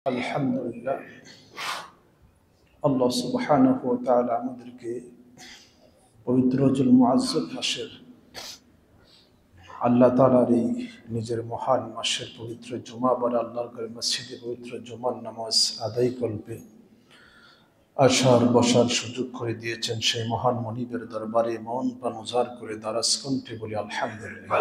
আলহামদুলিল্লাহ, আল্লাহ সুবহানাহু ওয়া তাআলা আমাদেরকে পবিত্র রজুল মুআজ্জম মাসের আল্লাহ তাআলার এই নিজের মহান মাসের পবিত্র জুমাবার আল্লাহর ঘরে মসজিদে পবিত্র জুমার নামাজ আদায় করবে আসার বসার সুযোগ করে দিয়েছেন। সেই মহান মনিবের দরবারে মন প্রাণ উজাড় করে দারাজ কণ্ঠে বলি আলহামদুলিল্লাহ।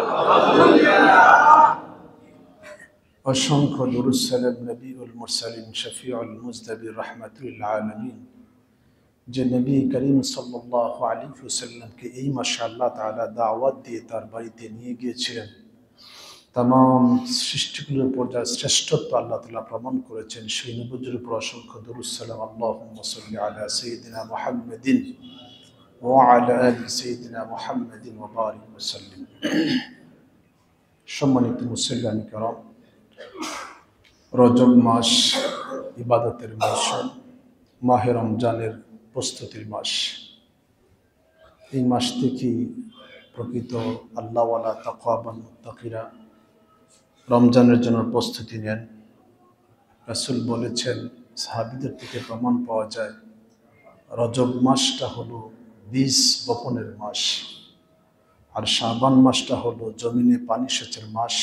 অসংখ্য দুরূদ সালাম নবীউল মুরসালিন শফিউল মুজতাবির রাহমাতুল আলামিন যে নবী করিম সাল্লাল্লাহু আলাইহি ওয়াসাল্লামকে এই মাসে আল্লাহ তাআলা দাওয়াত দিয়ে তার বাড়িতে নিয়ে গিয়েছিলেন। तमाम সৃষ্টিগুলোর উপর যার শ্রেষ্ঠত্ব আল্লাহ তাআলা প্রমাণ করেছেন, সেই নবীর উপর অসংখ্য দুরূদ সালাম। আল্লাহুম্মা সাল্লি আলা সাইয়্যিদিনা মুহাম্মাদিন ওয়া আলা আলি সাইয়্যিদিনা মুহাম্মাদিন ওয়া বারিক ওয়া সাল্লিম। সম্মানিত মুসল্লিয়ান কিরাম, রজব মাস ইবাদতের মাস, মাহে রমজানের প্রস্তুতির মাস। এই মাস থেকে প্রকৃত আল্লাহওয়ালা তাকওয়াবান মুত্তাকিরা রমজানের জন্য প্রস্তুতি নেন। রাসূল বলেছেন, সাহাবীদের থেকে প্রমাণ পাওয়া যায় রজব মাসটা হলো বীজ বপনের মাস, আর শাবান মাসটা হলো জমিনে পানি সেচের মাস,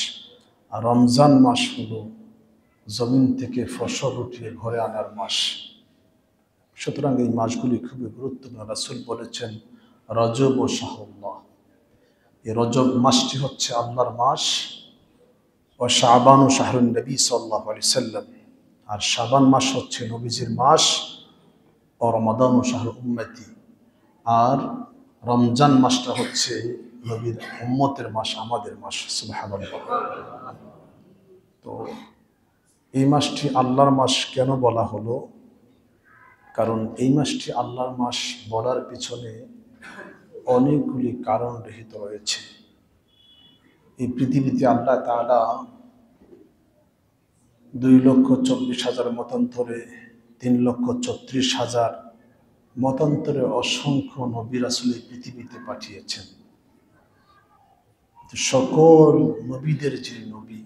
আর রমজান মাস হলো জমিন থেকে ফসল উঠিয়ে ঘরে আনার মাস। সুতরাং এই মাসগুলি খুবই গুরুত্বপূর্ণ। রাসূল বলেছেন রজব ও শাহরুল্লাহ, এই রজব মাসটি হচ্ছে আল্লাহর মাস, ও শাবান ও শাহরুন নবী সাল্লাল্লাহু আলাইহি সাল্লাম, আর শাবান মাস হচ্ছে নবীজির মাস, ও রমাদান ও শাহরু উম্মতি, আর রমজান মাসটা হচ্ছে নবীর উম্মতের মাস, আমাদের মাস। সুবহানাল্লাহ। তো এই মাসটি আল্লাহর মাস কেন বলা হলো? কারণ এই মাসটি আল্লাহর মাস বলার পিছনে অনেকগুলি কারণ রহিত রয়েছে। এই পৃথিবীতে আল্লাহ তাআলা 2,24,000 মতান্তরে, 3,34,000 মতান্তরে অসংখ্য নবী রাসূল এই পৃথিবীতে পাঠিয়েছেন। সকল নবীদের যে নবী,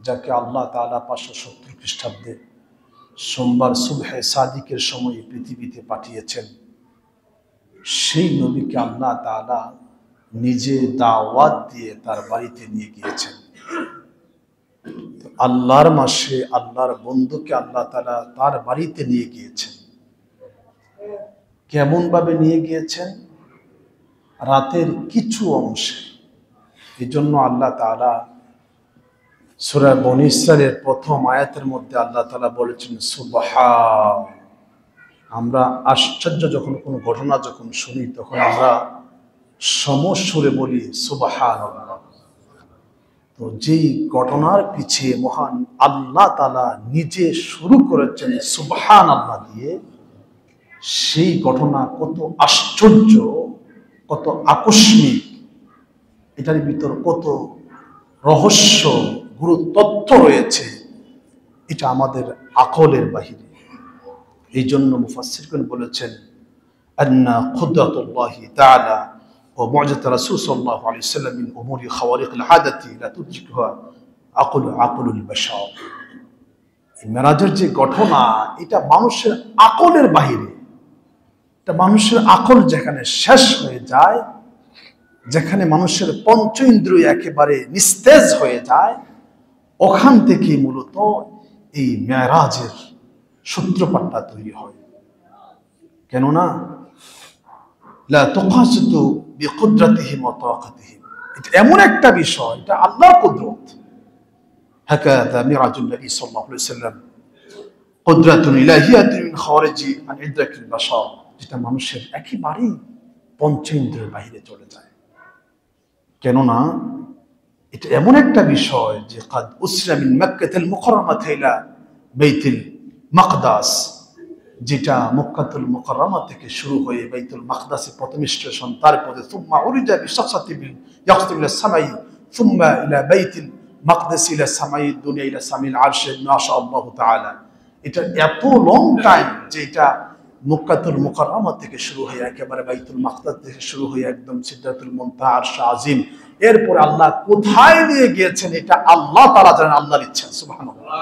যাকে আল্লাহ তাআলা 570 খ্রিস্টাব্দে সোমবার সুবহে সাদিকের সময় পৃথিবীতে পাঠিয়েছেন, সেই নবীকে আল্লাহ তাআলা নিজে দাওয়াত দিয়ে তার বাড়িতে নিয়ে গিয়েছেন। আল্লাহর মাসে আল্লাহর বন্ধুকে আল্লাহ তাআলা তার বাড়িতে নিয়ে গিয়েছেন। কেমন ভাবে নিয়ে গিয়েছেন? রাতের কিছু অংশে। এই জন্য আল্লাহ তাআলা সূরা বনী ইসরাঈলের প্রথম আয়াতের মধ্যে আল্লাহ তাআলা বলেছেন সুবহান। আমরা আশ্চর্য যখন কোনো ঘটনা যখন শুনি, তখন আমরা সমস্বরে বলি সুবহানাল্লাহ। তো যেই ঘটনার পিছিয়ে মহান আল্লাহ তাআলা নিজে শুরু করেছেন সুবহানাল্লাহ দিয়ে, সেই ঘটনা কত আশ্চর্য, কত আকস্মিক, এটার ভিতর কত রহস্য, গুরু তথ্য রয়েছে, এটা আমাদের আকলের বাহিরে। এই জন্য মুফাসসিরগণ বলেছেন আন্না কুদরাতুল্লাহি তাআলা ওয়া মু'জিজাত রাসূল সাল্লাল্লাহু আলাইহি ওয়াসাল্লাম মিন উমুরি খাওয়ারিকিল আদাতি লা তুদরিকুহা আকুলুল বাশার। এই মেরাজের যে ঘটনা, এটা মানুষের আকলের বাহিরে। এটা মানুষের আকল যেখানে শেষ হয়ে যায়, যেখানে মানুষের পঞ্চ ইন্দ্রিয় একেবারে নিস্তেজ হয়ে যায়, ওখান থেকে মূলত এই মেরাজের সূত্রপাতটা তৈরি হয়। কেননা লা তুকাসিতু বিকুদরাতিহিম ওয়া তাকাতিহিম, এটা এমন একটা বিষয়, এটা আল্লাহর কুদরত। হাকাযা মিরাজুন নবী সাল্লাল্লাহু আলাইহি ওয়াসাল্লাম কুদরাতুন ইলাহিয়াতুন মিন খারিজি আন ইদরাকিল বাশার, যেটা মানুষের একেবারেই পঞ্চেন্দ্রিয়ের বাইরে চলে যায়। কেননা এটা এমন একটা বিষয় যে কাদ উসরা মিন মক্কাতুল মুকাররামাতি ইলা বাইতুল মাকদাস, যেটা মক্কাতুল মুকাররামা থেকে শুরু হয়ে বাইতুল মাকদাসে প্রথম স্টেশন, তারপরে সুম্মা উরিজা বিশাসাতি বিল ইয়াকতু ইলা সামাই সুম্মা ইলা বাইতুল মাকদাস ইলা সামাই দুনিয়া ইলা সামিল আরশ মাশাআল্লাহু তাআলা। এটা এত লং টাইম যে এটা মক্কাতুল মুকাররামা থেকে শুরু হয়ে একেবারে বাইতুল মাকদাস থেকে শুরু হয়ে একদম সিদরাতুল মুনতাহা আরশ আজিম, এরপর আল্লাহ কোথায় নিয়ে গিয়েছেন এটা আল্লাহ তাআলা জানেন, আল্লাহর ইচ্ছা। সুবহানাল্লাহ।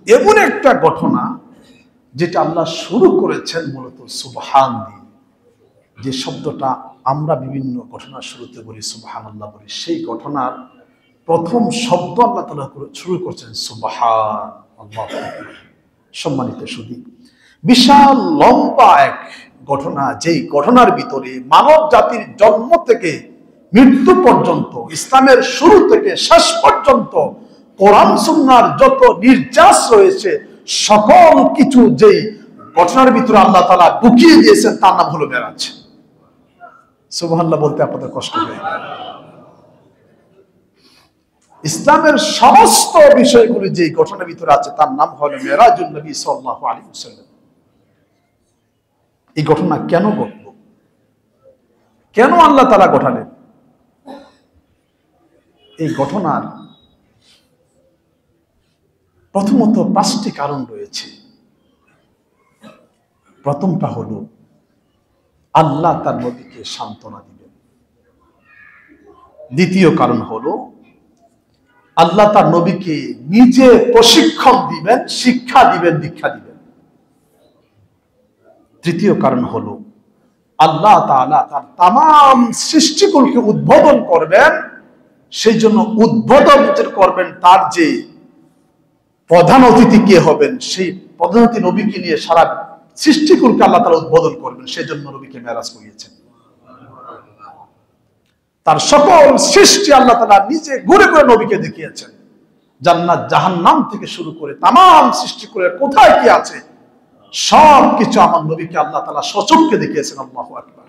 এমন একটা ঘটনা যেটা আল্লাহ শুরু করেছেন মূলত সুবহান দিয়ে। যে শব্দটা আমরা বিভিন্ন ঘটনার শুরুতে বলি সুবহানাল্লাহ বলি, সেই ঘটনার প্রথম শব্দ আল্লাহ তাআলা শুরু করছেন সুবহান আল্লাহ। সম্মানিত সুধী, বিশাল লম্বা এক ঘটনা, যেই ঘটনার ভিতরে মানব জাতির জন্ম থেকে মৃত্যু পর্যন্ত, ইসলামের শুরু থেকে শেষ পর্যন্ত কোরআন সুন্নাহর যত নির্যাস রয়েছে সকল কিছু যেই ঘটনার ভিতরে আল্লাহ তাআলা ঢুকিয়ে দিয়েছেন তার নাম হলো মেরাজ। সুবহানাল্লাহ বলতে আপনাদের কষ্ট হয়। ইসলামের সমস্ত বিষয়গুলি যে ঘটনার ভিতরে আছে তার নাম হলো মেরাজুন নবী সাল্লাল্লাহু আলাইহি ওয়াসাল্লাম। এই ঘটনা কেন ঘটল, কেন আল্লাহ তাআলা ঘটালেন? এই ঘটনার প্রথমত 5টি কারণ রয়েছে। প্রথমটা হলো আল্লাহ তার নবীকে সান্ত্বনা দিবেন। দ্বিতীয় কারণ হলো আল্লাহ তার নবীকে নিজে প্রশিক্ষণ দিবেন, শিক্ষা দিবেন, দীক্ষা দিবেন। তৃতীয় কারণ হলো আল্লাহ তাআলা তার তাম সৃষ্টিকুলকে উদ্বোধন করবেন, সেই জন্য উদ্বোধন করবেন তার যে প্রধান অতিথি কে হবেন, সেই প্রধান অতিথি নবীকে নিয়ে সারা সৃষ্টিকুলকে আল্লাহ তাআলা উদ্বোধন করবেন। সেই জন্য নবীকে মেরাজ করিয়েছেন। তার সকল সৃষ্টি আল্লাহ তাআলা নিজে ঘুরে ঘুরে নবীকে দেখিয়েছেন। জান্নাত জাহান্নাম থেকে শুরু করে তাম সৃষ্টি করে কোথায় কি আছে সব কিছু আমার নবীকে আল্লাহ তাআলা সচক্ষে দেখিয়েছেন। আল্লাহু আকবার।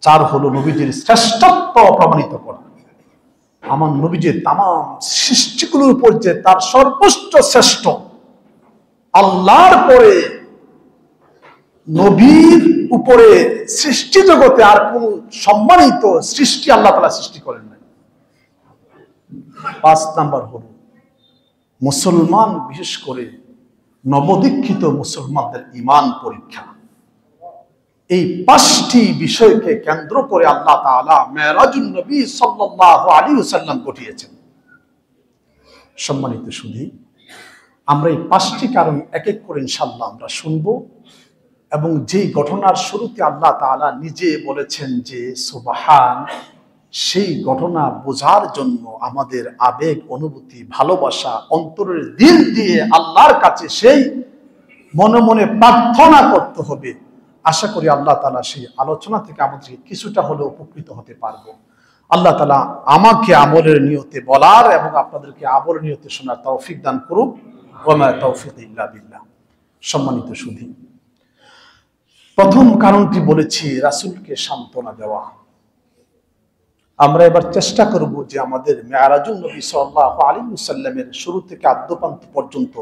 4 হলো নবীজির শ্রেষ্ঠত্ব প্রমাণিত করা। আমার নবী যে তাম সৃষ্টিগুলোর উপর যে তার সর্বোচ্চ শ্রেষ্ঠ, আল্লাহর পরে নবীর উপরে সৃষ্টি জগতে আর কোন সম্মানিত সৃষ্টি আল্লাহ তাআলা সৃষ্টি করেন নাই। 5 নাম্বার হলো মুসলমান, বিশেষ করে নবদীক্ষিত মুসলমানদের ঈমান পরীক্ষা। এই 5টি বিষয়কে কেন্দ্র করে আল্লাহ তাআলা মেরাজুন নবী সাল্লাল্লাহু আলাইহি ওয়াসাল্লাম ঘটিয়েছেন। সম্মানিত সুধী, আমরা এই 5টি কারণ এক এক করে ইনশাআল্লাহ আমরা শুনবো। এবং যেই ঘটনার শুরুতে আল্লাহ তাআলা নিজে বলেছেন যে সুবহান, সেই ঘটনা বোঝার জন্য আমাদের আবেগ, অনুভূতি, ভালোবাসা অন্তরের দিল দিয়ে আল্লাহর কাছে সেই মনে মনে প্রার্থনা করতে হবে। আশা করি আল্লাহ তাআলা সেই আলোচনা থেকে আমাদেরকে কিছুটা হলেও উপকৃত হতে পারবো। আল্লাহ তাআলা আমাকে আমলের নিয়তে বলার এবং আপনাদেরকে আমলের নিয়তে শোনার তৌফিক দান করুক। ওয়া মা তাওফীক ইল্লা বিল্লাহ। সম্মানিত সুধী, প্রথম কারণটি বলেছি রাসূলকে সান্ত্বনা দেওয়া। আমরা এবার চেষ্টা করব যে আমাদের মেরাজুন নবী সাল্লাল্লাহু আলাইহি ওয়াসাল্লামের শুরু থেকে আদ্যপান্ত পর্যন্ত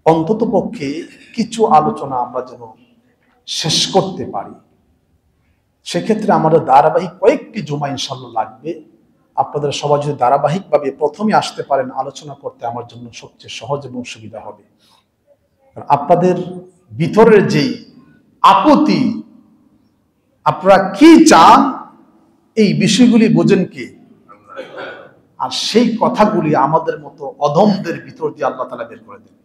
অন্ততপক্ষে কিছু আলোচনা আমরা যেন শেষ করতে পারি। সেক্ষেত্রে আমাদের ধারাবাহিক কয়েকটি জুমা ইনশাআল্লাহ লাগবে। আপনাদের সবাই যদি ধারাবাহিকভাবে প্রথমে আসতে পারেন, আলোচনা করতে আমার জন্য সবচেয়ে সহজ এবং সুবিধা হবে। আপনাদের ভিতরের যেই আপত্তি, আপনারা কি চান, এই বিষয়গুলি বোঝেন কে? আর সেই কথাগুলি আমাদের মতো অধমদের ভিতর দিয়ে আল্লাহ তাআলা বের করে দেন।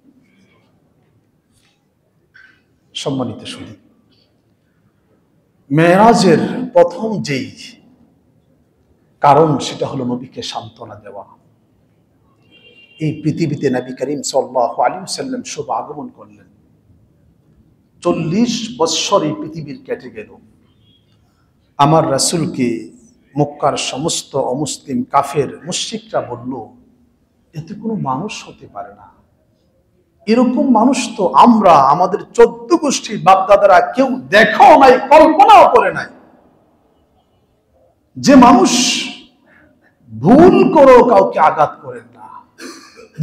সম্মানিত সুধী, মেরাজের প্রথম যেই কারণ সেটা হলো নবীকে সান্ত্বনা দেওয়া। এই পৃথিবীতে নবী করিম সাল্লাল্লাহু আলাইহি ওয়াসাল্লাম শুভ আগমন করলেন। 40 বৎসর এই পৃথিবীর কেটে গেল। আমার রাসূলকে মক্কার সমস্ত অমুসলিম কাফের মুশরিকরা বলল, এতে কোনো মানুষ হতে পারে না। এরকম মানুষ তো আমরা আমাদের 14 গোষ্ঠীর বাপদাদারা কেউ দেখাও নাই, কল্পনাও করে নাই। যে মানুষ ভুল করেও কাউকে আঘাত করেন না,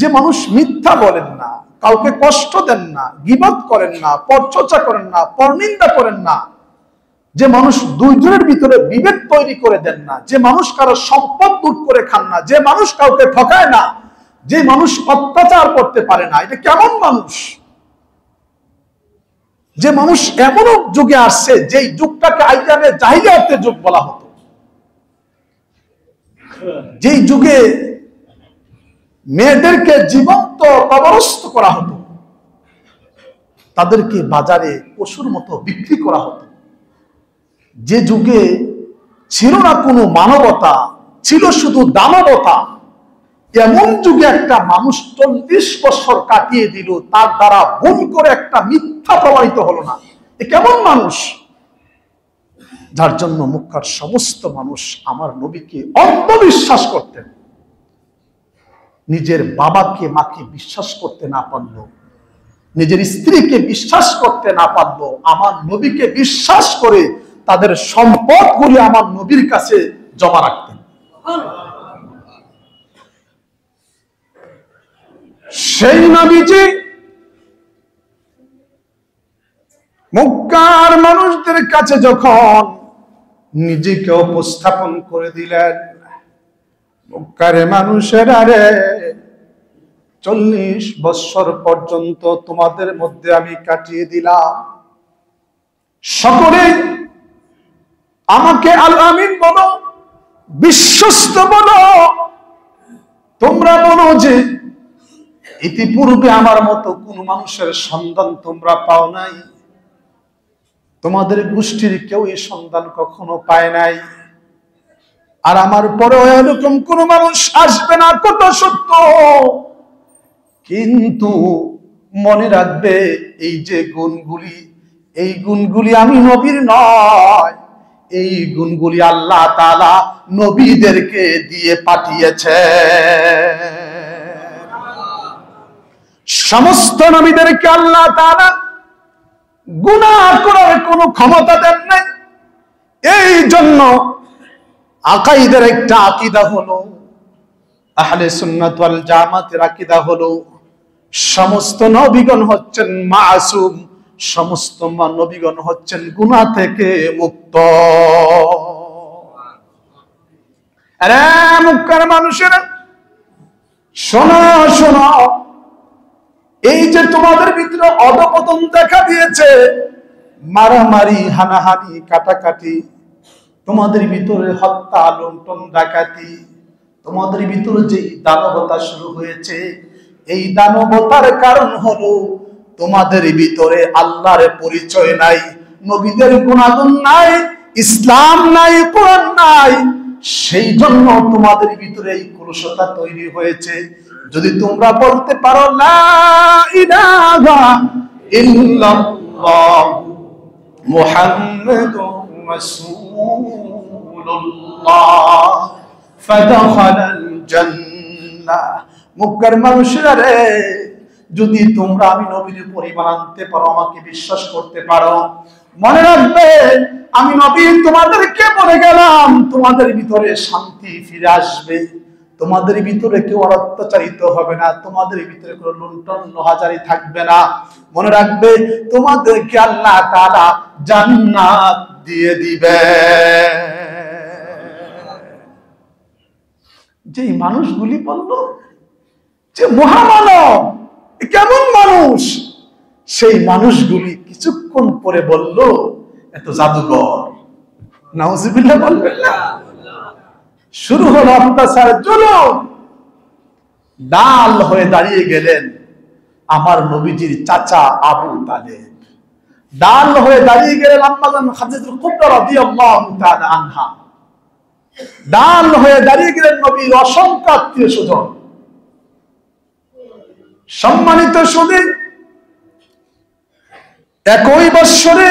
যে মানুষ মিথ্যা বলেন না, কাউকে কষ্ট দেন না, গীবত করেন না, পরচর্চা করেন না, পরনিন্দা করেন না, যে মানুষ দুইজনের ভিতরে বিভেদ তৈরি করে দেন না, যে মানুষ কারো সম্পদ লুট করে খান না, যে মানুষ কাউকে ঠকায় না, যে মানুষ অত্যাচার করতে পারে না, এটা কেমন মানুষ? যে মানুষ এমন যুগে আসছে যেই যুগটাকে আইয়ামে জাহিলিয়াতের যুগ বলা হতো, যেই যুগে মেয়েদেরকে জীবন্ত কবরস্থ করা হতো, তাদেরকে বাজারে পশুর মতো বিক্রি করা হতো। যে যুগে ছিল না কোনো মানবতা, ছিল শুধু দানবতা, এমন যুগে একটা মানুষ 40 বছর কাটিয়ে দিল, তার দ্বারা ভুল করে একটা মিথ্যা প্রমাণিত হলো না। এ কেমন মানুষ? যার জন্য মক্কার সমস্ত মানুষ আমার নবীকে অন্ধবিশ্বাস করতেন। নিজের বাবাকে মাকে বিশ্বাস করতে না পারলো, নিজের স্ত্রীকে বিশ্বাস করতে না পারলো, আমার নবীকে বিশ্বাস করে তাদের সম্পদগুলি আমার নবীর কাছে জমা রাখতেন। সেই নবীজি মক্কার মানুষদের কাছে যখন নিজেকে উপস্থাপন করে দিলেন, মক্কার মানুষেরা রে, 40 বছর পর্যন্ত তোমাদের মধ্যে আমি কাটিয়ে দিলাম, সকলে আমাকে আল আমিন বলো, বিশ্বস্ত বলো। তোমরা বলো যে ইতিপূর্বে আমার মতো কোন মানুষের সন্ধান তোমরা পাও নাই, তোমাদের গোষ্ঠীর কেউ এই সন্ধান কখনো পায় নাই, আর আমার পরেও এরকম কোন মানুষ আসবে না, কত সত্য। কিন্তু মনে রাখবে, এই যে গুণগুলি, এই গুণগুলি আমি নবীর নয়, এই গুণগুলি আল্লাহ তাআলা নবীদেরকে দিয়ে পাঠিয়েছে। সমস্ত নবীদেরকে আল্লাহ তাআলা গুনাহ করার কোনো ক্ষমতা দেন নাই। এই জন্য আকাইদের একটা আকীদা হলো, আহলে সুন্নাত ওয়াল জামাতের আকীদা হলো, সমস্ত নবীগণ হচ্ছেন মাসুম, সমস্ত নবীগণ হচ্ছেন গুনাহ থেকে মুক্ত। আরে মক্কার মানুষেরা শোনো শোনো, এই যে তোমাদের ভিতরে অধপতন দেখা দিয়েছে, মারামারি, হানাহানি, কাটাকাটি, তোমাদের ভিতরে হত্যা, লুণ্ঠন, ডাকাতি, তোমাদের ভিতরে যে দানবতা শুরু হয়েছে, এই দানবতার কারণ হলো তোমাদের ভিতরে আল্লাহর পরিচয় নাই, নবীদের গুণাগুণ নাই, ইসলাম নাই, কোরআন নাই। সেই জন্য তোমাদের ভিতরে এই কলুষতা তৈরি হয়েছে। যদি তোমরা বলতে পারো লা ইলাহা ইল্লাল্লাহ মুহাম্মাদুর রাসূলুল্লাহ ফাদখালাল জান্নাহ, মক্কার মানুষেরা রে, যদি তোমরা আমি নবীর পরিবার আনতে পারো, আমাকে বিশ্বাস করতে পারো, মনে রাখবে আমি নবী তোমাদেরকে বলে গেলাম, তোমাদের ভিতরে শান্তি ফিরে আসবে, তোমাদের ভিতরে কেউ আর অত্যাচারিত হবে না, তোমাদের ভিতরে কোনো লুণ্ঠন লোহাজারি থাকবে না। মনে রাখবে তোমাদেরকে আল্লাহ তাআলা জান্নাত দিয়ে দিবে। যে মানুষগুলি বলল যে মহামানব, কেমন মানুষ, সেই মানুষগুলি কিছুক্ষণ পরে বলল এত জাদুঘর। নাউজুবিল্লাহ বলবেন না? শুরু হলো অত্যাচার, জুলুম। ডাল হয়ে দাঁড়িয়ে গেলেন আমার নবীজির চাচা আবু তালেব, ডাল হয়ে দাঁড়িয়ে গেলেন আম্মা জান খাদিজাতুল কুবরা রাদিয়াল্লাহু তাআলা আনহা, ডাল হয়ে দাঁড়িয়ে গেলেন নবীর অসংখ্য আত্মীয় স্বজন। সম্মানিত সুধী, একই বৎসরে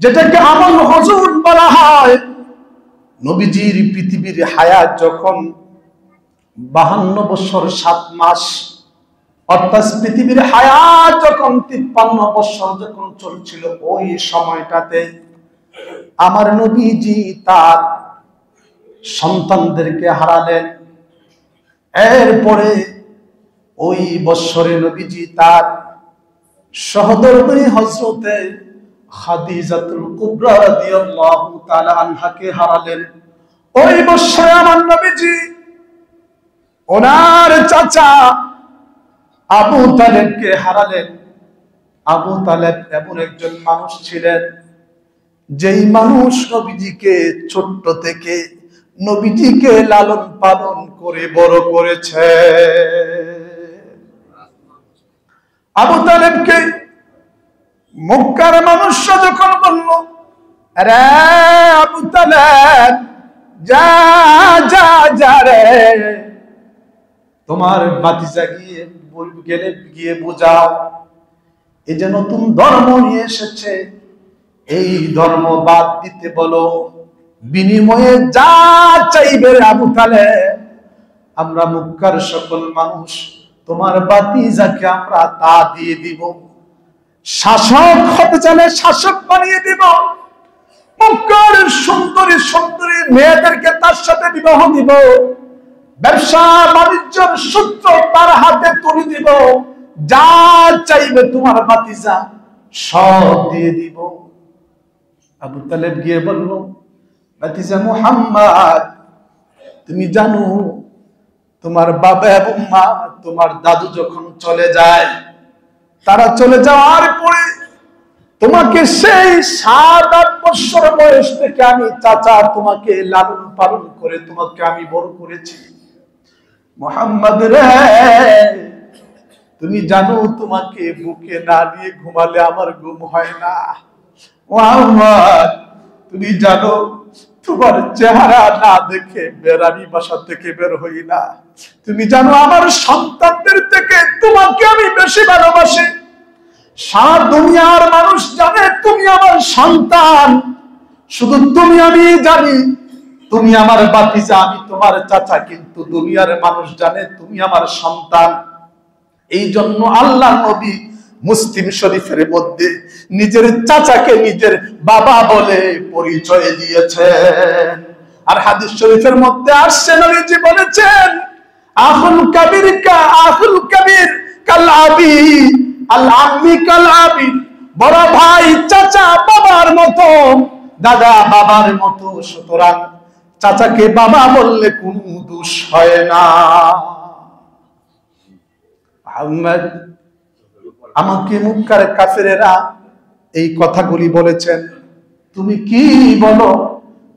যেটাকে আমল হুজুর বলা হয়, নবীজির পৃথিবীর হায়াত যখন 52 বছর 7 মাস, অর্থাৎ পৃথিবীর হায়াত যখন 53 বছর যখন চলছিল, ওই সময়টাতে আমার নবীজি তার সন্তানদেরকে হারালেন। এরপরে ওই বৎসরে নবীজি তার সহধর্মিণী হযরতে খাদিজাতুল কুবরা রাদিয়াল্লাহু তাআলা আনহাকে হারালেন। ওই বৎসরে আমার নবীজি ওনার চাচা আবু তালেবকে হারালেন। আবু তালেব এমন একজন মানুষ ছিলেন, যেই মানুষ নবীজিকে ছোট্ট থেকে নবীজিকে লালন পালন করে বড় করেছে। আবু তালেবকে মক্কার মানুষরা যখন বলল, আরে আবু তালেব যা যা যা রে, তোমার ভাতিজা গিয়ে বোঝাও, এই যে নতুন ধর্ম নিয়ে এসেছে, এই ধর্ম বাদ দিতে বলো, বিনিময়ে যা চাইবে আবু তালেব, আমরা মক্কার সকল মানুষ তোমার ভাতিজাকে আমরা তা দিয়ে দিব। শাসক হতে চাইলে শাসক বানিয়ে দিব, মক্কার সুন্দরী সুন্দরী মেয়েদেরকে তার সাথে বিবাহ দিব, ব্যবসা বাণিজ্যের সূত্র তার হাতে তুলে দিব, যা চাইবে তোমার ভাতিজা সব দিয়ে দিব। আবু তালেব গিয়ে বলল, ভাতিজা মুহাম্মদ, তুমি জানো তোমার বাবা এবং মা, তোমার দাদু যখন চলে যায়, তারা চলে যাওয়ার পরে তোমাকে সেই 7-8 বছর বয়স থেকে আমি চাচা তোমাকে লালন পালন করে তোমাকে আমি বড় করেছি। মুহাম্মদ রে, তুমি জানো তোমাকে বুকে না নিয়ে ঘুমালে আমার ঘুম হয় না। মুহাম্মদ, তুমি জানো তোমার চেহারা না দেখে বেরানি বাসা থেকে বের হই না। তুমি জানো আমার সন্তানদের থেকে তোমাকে আমি বেশি ভালোবাসি। সারা দুনিয়ার মানুষ জানে তুমি আমার সন্তান, শুধু তুমি আমি জানি তুমি আমার ভাতিজা, আমি তোমার চাচা, কিন্তু দুনিয়ার মানুষ জানে তুমি আমার সন্তান। এই জন্য আল্লাহ নবী মুসলিম শরীফের মধ্যে নিজের চাচাকে নিজের বাবা বলে পরিচয় দিয়েছেন। আর হাদিস শরীফের মধ্যে আসছে, নবীজি বলেছেন, আখুল কবির কাল আবি, আল আম্মি কাল আবি, বড় ভাই চাচা বাবার মতো, দাদা বাবার মতো, সুতরাং চাচাকে বাবা বললে কোনো দোষ হয় না। মুহাম্মদ, আমাকে মক্কার কাফেরেরা এই কথাগুলি বলেছেন, তুমি কি বলো,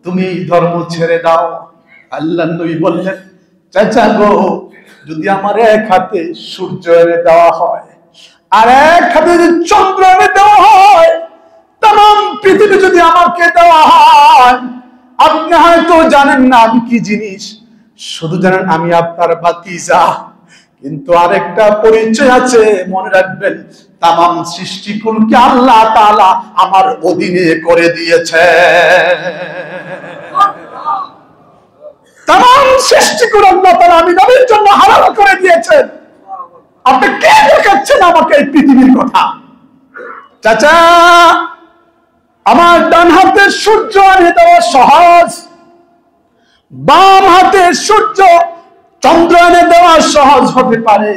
তুমি এই ধর্ম ছেড়ে দাও। আল্লাহর নবী বললেন, চাচা গো, যদি আমার এক হাতে সূর্য এনে দেওয়া হয় আর এক হাতে যদি চন্দ্র এনে দেওয়া হয়, তাম পৃথিবী যদি আমাকে দেওয়া হয়, আপনি হয়তো জানেন না আমি কি জিনিস, শুধু জানেন আমি আপনার ভাতিজা। কিন্তু আরেকটা পরিচয় আছে, মনে রাখবেন, তামাম সৃষ্টিকুলকে আল্লাহ তাআলা আমার অধীনে করে দিয়েছে। তামাম সৃষ্টিকুল আল্লাহ তাআলা আমি নবীর জন্য হালাল করে দিয়েছেন। আপনি কে দেখাচ্ছেন আমাকে এই পৃথিবীর কথা? চাচা, আমার ডান হাতে সূর্য এনে দেওয়া সহজ, বাম হাতে সূর্য চন্দ্র এনে দেওয়া সহজ হতে পারে,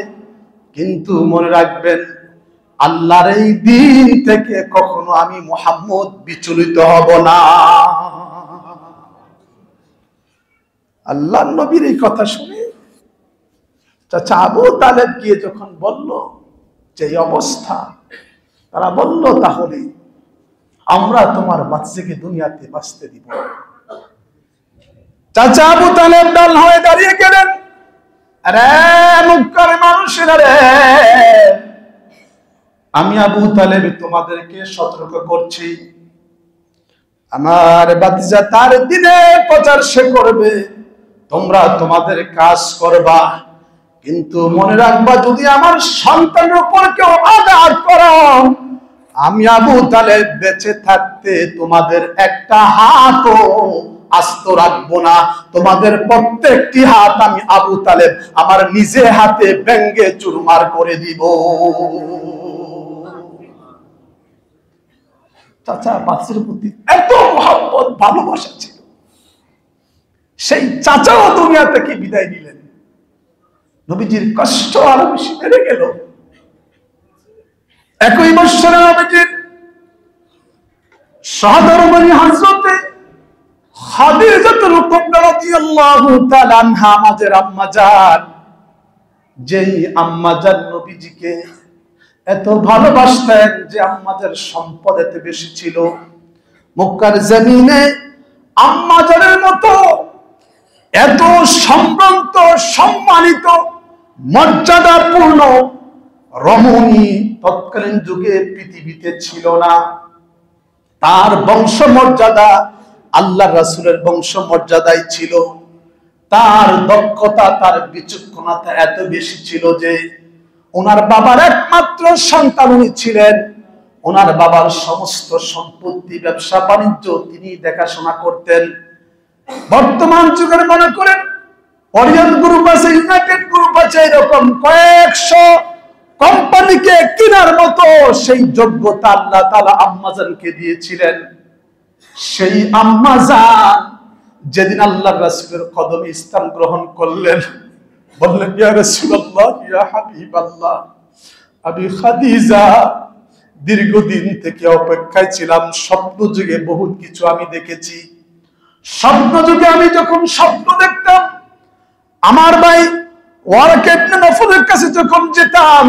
কিন্তু মনে রাখবেন, আল্লাহর এই দিন থেকে কখনো আমি মুহাম্মদ বিচলিত হব না। আল্লাহর নবীর এই কথা শুনে চাচা আবু তালেব গিয়ে যখন বলল যে অবস্থা, তারা বলল, তাহলে আমরা তোমার বাচ্চাকে দুনিয়াতে বাঁচতে দিব। চাচা আবু তালেব ডাল হয়ে দাঁড়িয়ে গেলেন, আরে মক্কার মানুষেরা রে, আমি আবু তালেব তোমাদেরকে সতর্ক করছি, আমার ভাতিজা তার দিনে প্রচার সে করবে, তোমরা তোমাদের কাজ করবা, কিন্তু মনে রাখবা, যদি আমার সন্তানের উপর কেউ আঘাত করো, আমি আবু তালেব বেঁচে থাকতে তোমাদের একটা হাতও আস্ত রাখবো না। তোমাদের প্রত্যেকটি হাত আমি আবু তালেব আমার নিজে হাতে ভেঙ্গে চুরমার করে দিব। চাচা বাচ্চার প্রতি এত মহব্বত ভালোবাসা ছিল, সেই চাচাও দুনিয়া থেকে বিদায় নিলেন। নবীজির কষ্ট আরো বেশি বেড়ে গেল। একই বৎসরে নবীজির সহধর্মিণী হযরতে খাদিজাতুল কুবরা রাদিয়াল্লাহু তাআলা আনহা, আমাদের আম্মা জান, যেই আম্মা জান নবীজিকে এত ভালোবাসতেন, যে আম্মাজার সম্পদ এত বেশি ছিল, মক্কার জমিনে আম্মাজানের মতো এত সম্ভ্রান্ত, সম্মানিত, মর্যাদাপূর্ণ রমণী তৎকালীন যুগে পৃথিবীতে ছিল না। তার বংশমর্যাদা আল্লাহ রাসূলের বংশমর্যাদাই ছিল। তার দক্ষতা, তার বিচক্ষণতা এত বেশি ছিল যে ওনার বাবার একমাত্র সন্তান উনি ছিলেন। ওনার বাবার সমস্ত সম্পত্তি, ব্যবসা বাণিজ্য তিনি দেখাশোনা করতেন। বর্তমান যুগের মনে করেন ওরিয়ন গ্রুপ আছে, ইউনাইটেড গ্রুপ আছে, এরকম কয়েকশো কোম্পানিকে কেনার মতো সেই যোগ্যতা আল্লাহ তাআলা আম্মাজানকে দিয়েছিলেন। সেই আম্মাজান যেদিন আল্লাহর রাসূলের কদমে ইসলাম গ্রহণ করলেন, বললেন ইয়া রাসূলুল্লাহ, ইয়া হাবিবাল্লাহ, আমি খাদিজা দীর্ঘদিন থেকে অপেক্ষায় ছিলাম। স্বপ্ন যুগে বহুত কিছু আমি দেখেছি। স্বপ্ন যুগে আমি যখন স্বপ্ন দেখতাম, আমার ভাই ওয়ারাকা ইবনে নফলের কাছে যখন যেতাম,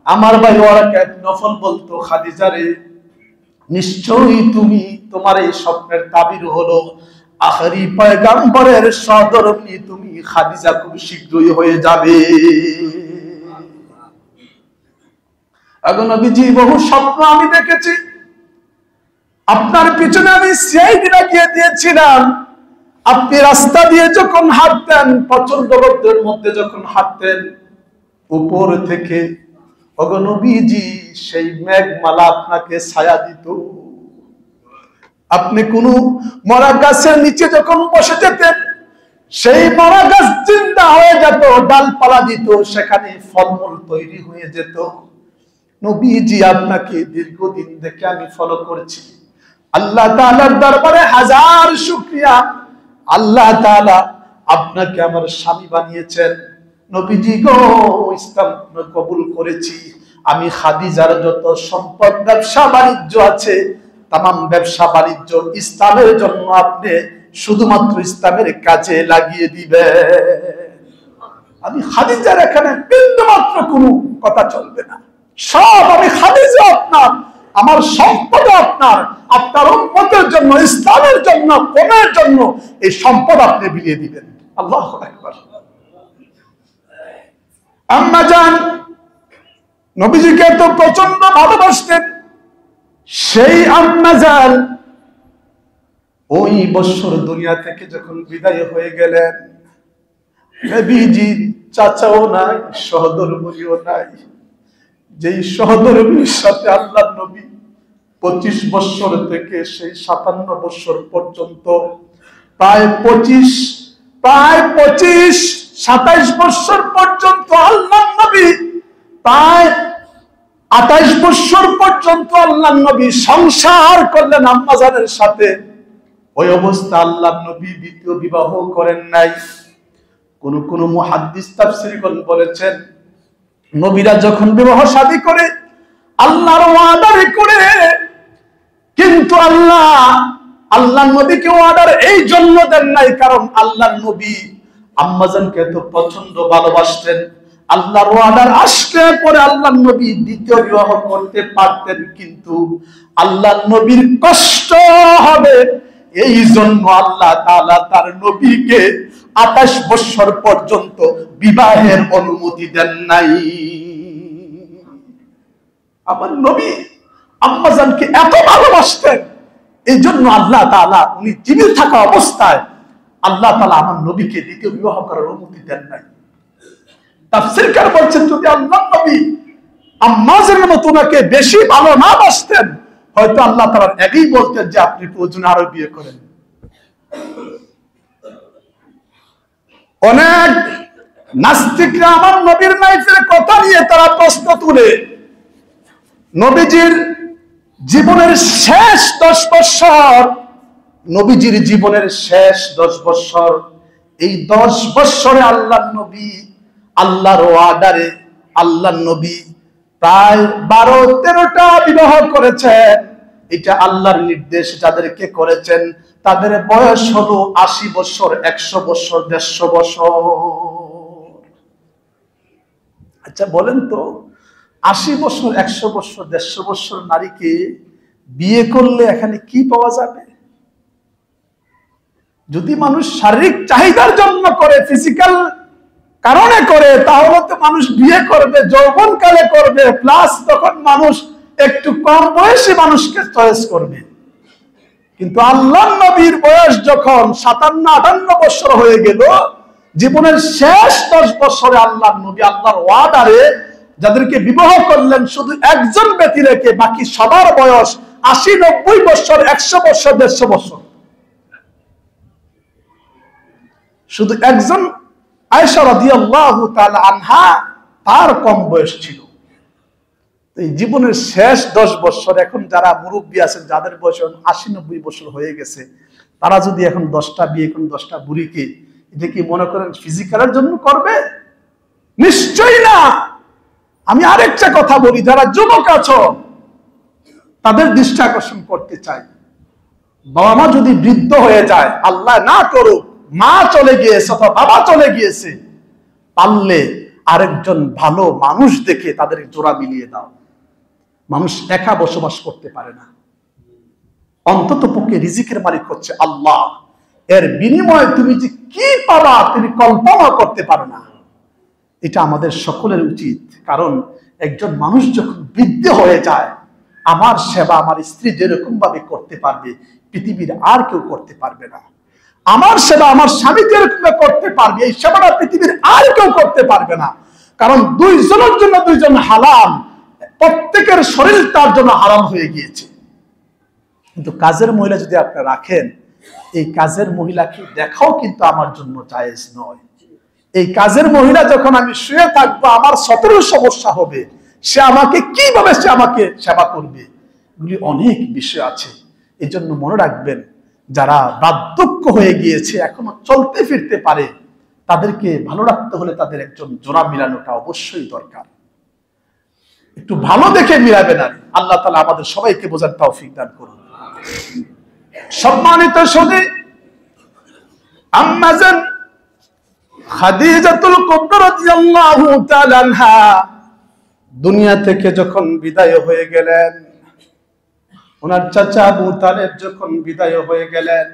আমার ভাই ওয়ারাকা ইবনে নফল বলতো, খাদিজা রে, নিশ্চয়ই তুমি, তোমার এই স্বপ্নের তাবির হলো আখেরি পয়গম্বরের সহধর্মিণী তুমি খাদিজা খুব শীঘ্রই হয়ে যাবে। এখন নবীজি বহু স্বপ্ন আমি দেখেছি। আপনার পিছনে আমি সিআইডি লাগিয়ে দিয়েছিলাম। আপনি রাস্তা দিয়ে যখন হাঁটতেন, প্রচন্ড রোদের মধ্যে যখন হাঁটতেন, উপর থেকে ওগো নবীজি সেই মেঘমালা আপনাকে ছায়া দিত। আপনি কোন মরা গাছের নিচে যখন বসে যেতেন, সেই মরা গাছ জিন্দা হয়ে যেত, ডালপালা দিত, সেখানে ফলমূল তৈরি হয়ে যেত। নবীজি আপনাকে দীর্ঘদিন দেখে আমি ফলো করছি। আল্লাহ তাআলার দরবারে হাজার শুকরিয়া, আল্লাহ তাআলা আপনাকে আমার স্বামী বানিয়েছেন। নবীজি গো, ইসলাম কবুল করেছি। আমি খাদিজার যত সম্পদ, ব্যবসা বাণিজ্য আছে, তামাম ব্যবসা বাণিজ্য ইসলামের জন্য আপনি শুধুমাত্র ইসলামের কাজে লাগিয়ে দিবেন। আমি খাদিজার এখানে বিন্দুমাত্র কোনো কথা চলবে না। সব আমি খাদিজা আপনার, আমার সম্পদ আপনার, আপনার উম্মতের জন্য, ইসলামের জন্য, কওমের জন্য এই সম্পদ আপনি বিলিয়ে দিবেন। আল্লাহু আকবার। আম্মা জান নবীজিকে তো প্রচন্ড ভালোবাসতেন। সেই আম্মা জান ওই বছর দুনিয়া থেকে যখন বিদায় হয়ে গেলেন, নবীজির চাচাও নাই, সহধর্মীও নাই। যেই সহধর্মীর সাথে আল্লাহর নবী 25 বছর থেকে সেই 57 বছর পর্যন্ত, প্রায় 27 বছর পর্যন্ত আল্লাহর নবী, প্রায় 28 বছর পর্যন্ত আল্লাহর নবী সংসার করলেন আম্মা জানের সাথে। ওই অবস্থা আল্লাহর নবী দ্বিতীয় বিবাহ করেন নাই। কোন মুহাদ্দিস তাফসীরগণ বলেছেন, নবীরা যখন বিবাহ শাদী করে আল্লাহর ওয়াদার করে, কিন্তু আল্লাহর নবীকে ওয়াদার এই জন্য দেন নাই, কারণ আল্লাহর নবী আম্মাজানকে তো পছন্দ ভালোবাসতেন। আল্লাহর ওয়াদার আসলে পরে আল্লাহর নবী দ্বিতীয় বিবাহ করতে পারতেন, কিন্তু আল্লাহর নবীর কষ্ট হবে এই জন্য আল্লাহ তাআলা তার নবীকে 28 বছর পর্যন্ত বিবাহের অনুমতি দেন নাই। আমার নবী আম্মাজানকে এত ভালোবাসতেন, এই জন্য আল্লাহ তাআলা উনি জীবিত থাকা অবস্থায় আল্লাহ তাআলা আমার নবীকে দ্বিতীয় বিবাহ করার অনুমতি দেন নাই। তাফসীরকার বলছেন, যদি আল্লাহর নবী আম্মাজানের মতো ওনাকে বেশি ভালো না বাসতেন, হয়তো আল্লাহ তাআলা আগেই বলতেন যে আপনি প্রয়োজনে আরো বিয়ে করেন। অনেক নাস্তিকরা আমার নবীর লাইফের কথা নিয়ে তারা প্রশ্ন তুলে, নবীজির জীবনের শেষ 10 বছর, নবীজির জীবনের শেষ 10 বছর, এই 10 বছরে আল্লাহর নবী আল্লাহর ওয়াদারে আল্লাহর নবী প্রায় 12-13টা বিবাহ করেছেন। এটা আল্লাহর নির্দেশ। যাদেরকে করেছেন তাদের বয়স হলো 80 বছর, 100 বছর, 150 বছর। আচ্ছা বলেন তো, 80 বছর, 100 বছর, 150 বছর নারীকে বিয়ে করলে এখানে কি পাওয়া যাবে? যদি মানুষ শারীরিক চাহিদার জন্য করে, ফিজিক্যাল কারণে করে, তাহলে তো মানুষ বিয়ে করবে, যৌবনকালে করবে, প্লাস তখন মানুষ একটু কম বয়সী মানুষকে চয়েস করবে। কিন্তু আল্লাহর নবীর বয়স যখন 57-58 বছর হয়ে গেল, জীবনের শেষ 10 বছরে আল্লাহর নবী আল্লাহর ওয়াদারে যাদেরকে বিবাহ করলেন, শুধু একজন ব্যক্তি রেখে বাকি সবার বয়স 80-90 বছর, 100 বছর, 150 বছর। শুধু একজন আয়েশা রাদিয়াল্লাহু তাআলা আনহা, তার কম বয়স ছিল। এই জীবনের শেষ 10 বছর, এখন যারা মুরব্বী আছেন, যাদের বয়স 80-90 বছর হয়ে গেছে, তারা যদি এখন 10টা বিয়ে করেন, 10টা বুড়িকে, এটা কি মনে করেন ফিজিক্যালের জন্য করবে? নিশ্চয়ই না। আমি আরেকটা কথা বলি, যারা যুবক আছো তাদের দৃষ্টি আকর্ষণ করতে চাই। বাবা মা যদি বৃদ্ধ হয়ে যায়, আল্লাহ না করুক, মা চলে গিয়েছে অথবা বাবা চলে গিয়েছে, পারলে আরেকজন ভালো মানুষ দেখে তাদের জোড়া মিলিয়ে দাও। মানুষ একা বসবাস করতে পারে না, অন্তত পক্ষে রিজিকের মালিক হচ্ছে আল্লাহ। এর বিনিময়ে তুমি যে কি পাবা তুমি কল্পনা করতে পারো না। এটা আমাদের সকলের উচিত। কারণ একজন মানুষ যখন বৃদ্ধ হয়ে যায়, আমার সেবা আমার স্ত্রী যেরকম ভাবে করতে পারবে, পৃথিবীর আর কেউ করতে পারবে না। আমার সেবা আমার স্বামী যেরকম করতে পারবে, এই সেবাটা পৃথিবীর আর কেউ করতে পারবে না। কারণ দুইজনের জন্য দুইজন হালাল, প্রত্যেকের শরীর তার জন্য হারাম হয়ে গিয়েছে। কিন্তু কাজের মহিলা যদি আপনি রাখেন, এই কাজের মহিলাকে দেখাও কিন্তু আমার জন্য জায়েজ নয়। এই কাজের মহিলা যখন আমি শুয়ে থাকবো, আমার 17 সমস্যা হবে, সে আমাকে কিভাবে সে আমাকে সেবা করবে, এগুলি অনেক বিষয় আছে। এই জন্য মনে রাখবেন, যারা বার্ধক্য হয়ে গিয়েছে, এখনো চলতে ফিরতে পারে, তাদেরকে ভালো রাখতে হলে তাদের একজন জোড়া মিলানোটা অবশ্যই দরকার। একটু ভালো দেখে মিলাবেন। আর আল্লাহ তাআলা আমাদের সবাইকে বোঝার তৌফিক দান করুন। সম্মানিত সুধী, আম্মা জান খাদিজাতুল কুবরা রাদিয়াল্লাহু তাআলা আনহা দুনিয়া থেকে যখন বিদায় হয়ে গেলেন, ওনার চাচা আবু তালেব যখন বিদায় হয়ে গেলেন,